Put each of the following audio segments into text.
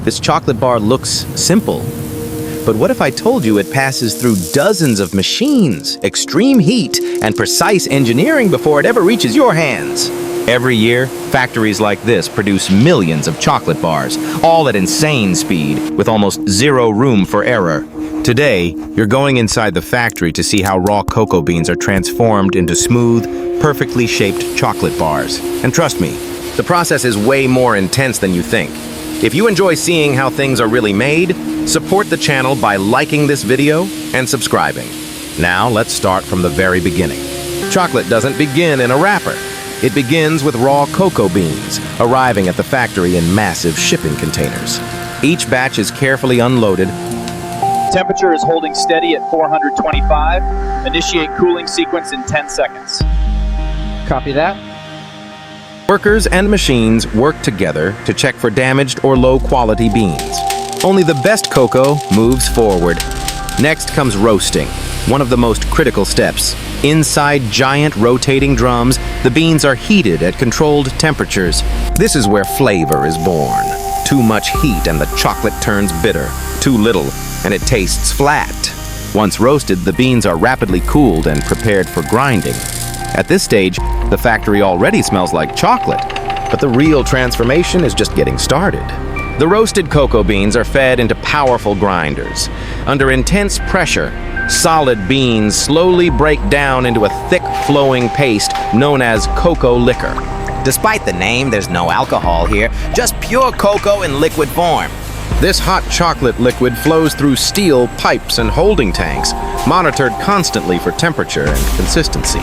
This chocolate bar looks simple. But what if I told you it passes through dozens of machines, extreme heat, and precise engineering before it ever reaches your hands? Every year, factories like this produce millions of chocolate bars, all at insane speed, with almost zero room for error. Today, you're going inside the factory to see how raw cocoa beans are transformed into smooth, perfectly shaped chocolate bars. And trust me, the process is way more intense than you think. If you enjoy seeing how things are really made, support the channel by liking this video and subscribing. Now, let's start from the very beginning. Chocolate doesn't begin in a wrapper. It begins with raw cocoa beans, arriving at the factory in massive shipping containers. Each batch is carefully unloaded. Temperature is holding steady at 425. Initiate cooling sequence in 10 seconds. Copy that. Workers and machines work together to check for damaged or low-quality beans. Only the best cocoa moves forward. Next comes roasting, one of the most critical steps. Inside giant rotating drums, the beans are heated at controlled temperatures. This is where flavor is born. Too much heat and the chocolate turns bitter. Too little, and it tastes flat. Once roasted, the beans are rapidly cooled and prepared for grinding. At this stage, the factory already smells like chocolate, but the real transformation is just getting started. The roasted cocoa beans are fed into powerful grinders. Under intense pressure, solid beans slowly break down into a thick, flowing paste known as cocoa liquor. Despite the name, there's no alcohol here, just pure cocoa in liquid form. This hot chocolate liquid flows through steel pipes and holding tanks, monitored constantly for temperature and consistency.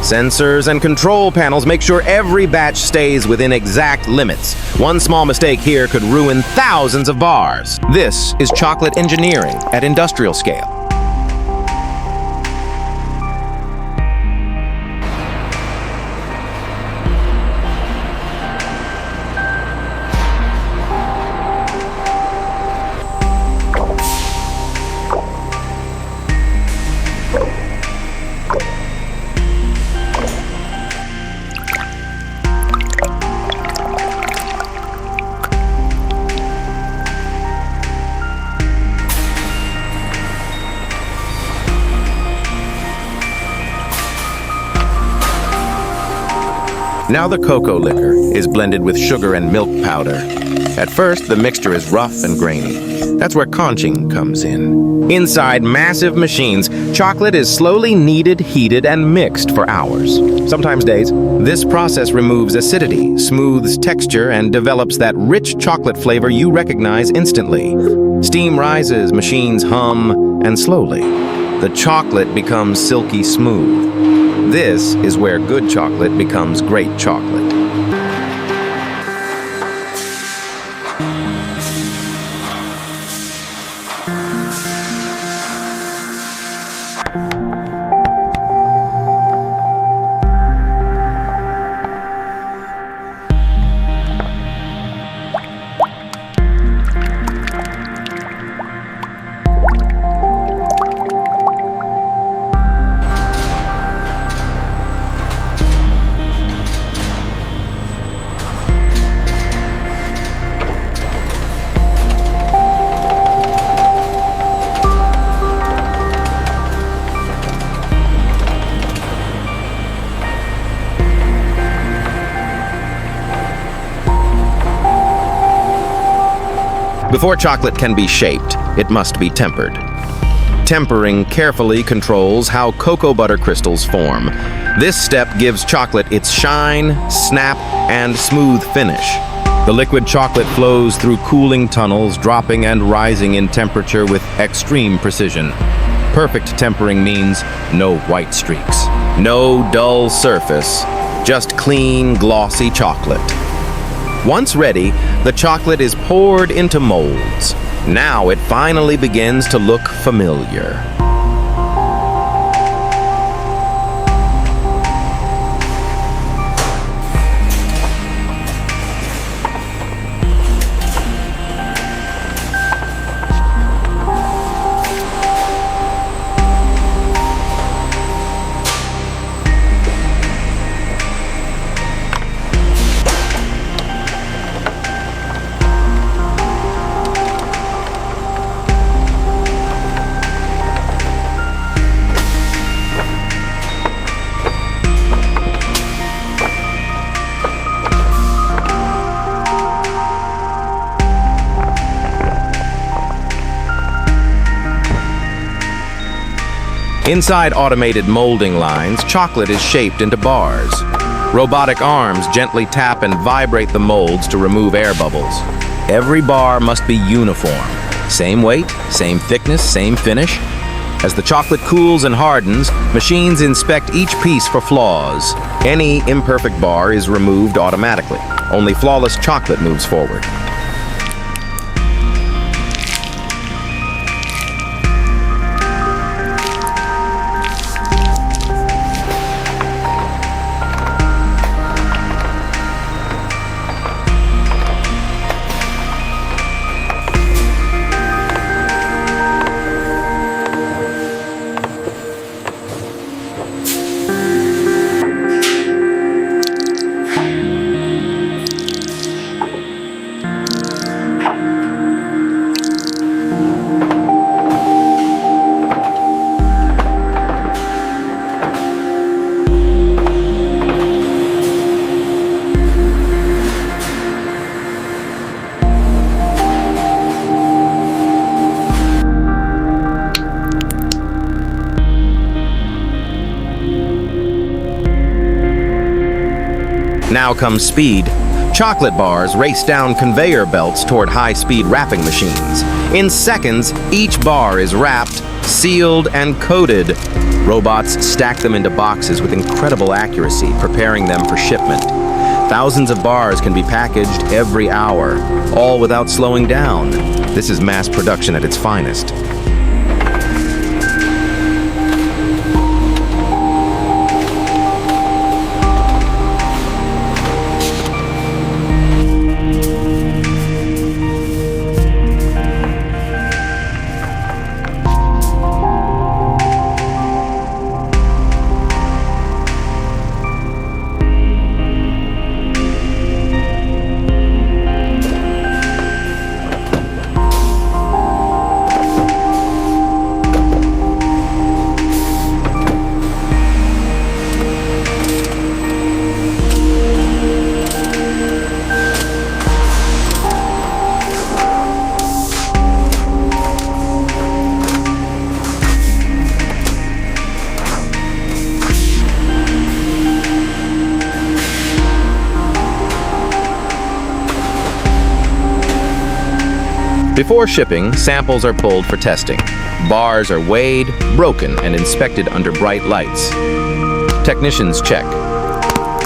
Sensors and control panels make sure every batch stays within exact limits. One small mistake here could ruin thousands of bars. This is chocolate engineering at industrial scale. Now the cocoa liquor is blended with sugar and milk powder. At first, the mixture is rough and grainy. That's where conching comes in. Inside massive machines, chocolate is slowly kneaded, heated, and mixed for hours, sometimes days. This process removes acidity, smooths texture, and develops that rich chocolate flavor you recognize instantly. Steam rises, machines hum, and slowly, the chocolate becomes silky smooth. This is where good chocolate becomes great chocolate. Before chocolate can be shaped, it must be tempered. Tempering carefully controls how cocoa butter crystals form. This step gives chocolate its shine, snap, and smooth finish. The liquid chocolate flows through cooling tunnels, dropping and rising in temperature with extreme precision. Perfect tempering means no white streaks, no dull surface, just clean, glossy chocolate. Once ready, the chocolate is poured into molds. Now it finally begins to look familiar. Inside automated molding lines, chocolate is shaped into bars. Robotic arms gently tap and vibrate the molds to remove air bubbles. Every bar must be uniform. Same weight, same thickness, same finish. As the chocolate cools and hardens, machines inspect each piece for flaws. Any imperfect bar is removed automatically. Only flawless chocolate moves forward. Now comes speed. Chocolate bars race down conveyor belts toward high-speed wrapping machines. In seconds, each bar is wrapped, sealed, and coated. Robots stack them into boxes with incredible accuracy, preparing them for shipment. Thousands of bars can be packaged every hour, all without slowing down. This is mass production at its finest. Before shipping, samples are pulled for testing. Bars are weighed, broken, and inspected under bright lights. Technicians check.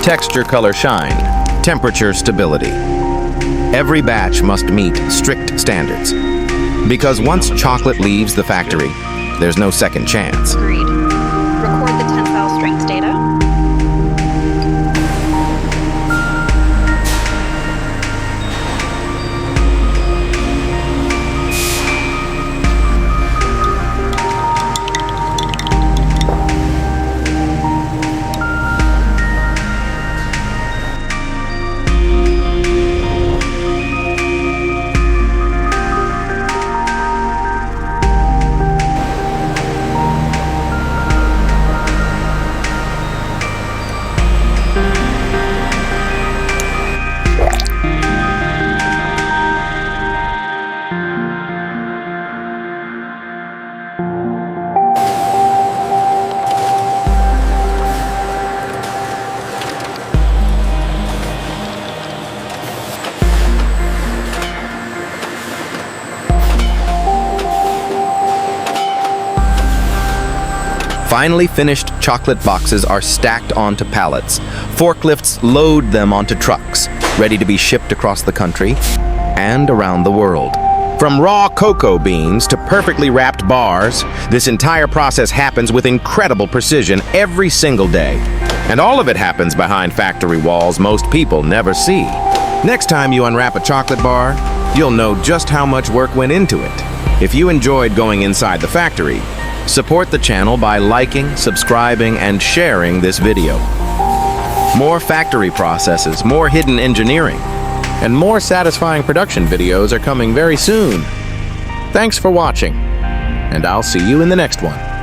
Texture, color, shine. Temperature, stability. Every batch must meet strict standards. Because once chocolate leaves the factory, there's no second chance. Agreed. Record the tensile strength data. Finally finished chocolate boxes are stacked onto pallets. Forklifts load them onto trucks, ready to be shipped across the country and around the world. From raw cocoa beans to perfectly wrapped bars, this entire process happens with incredible precision every single day. And all of it happens behind factory walls most people never see. Next time you unwrap a chocolate bar, you'll know just how much work went into it. If you enjoyed going inside the factory, support the channel by liking, subscribing, and sharing this video. More factory processes, more hidden engineering, and more satisfying production videos are coming very soon. Thanks for watching, and I'll see you in the next one.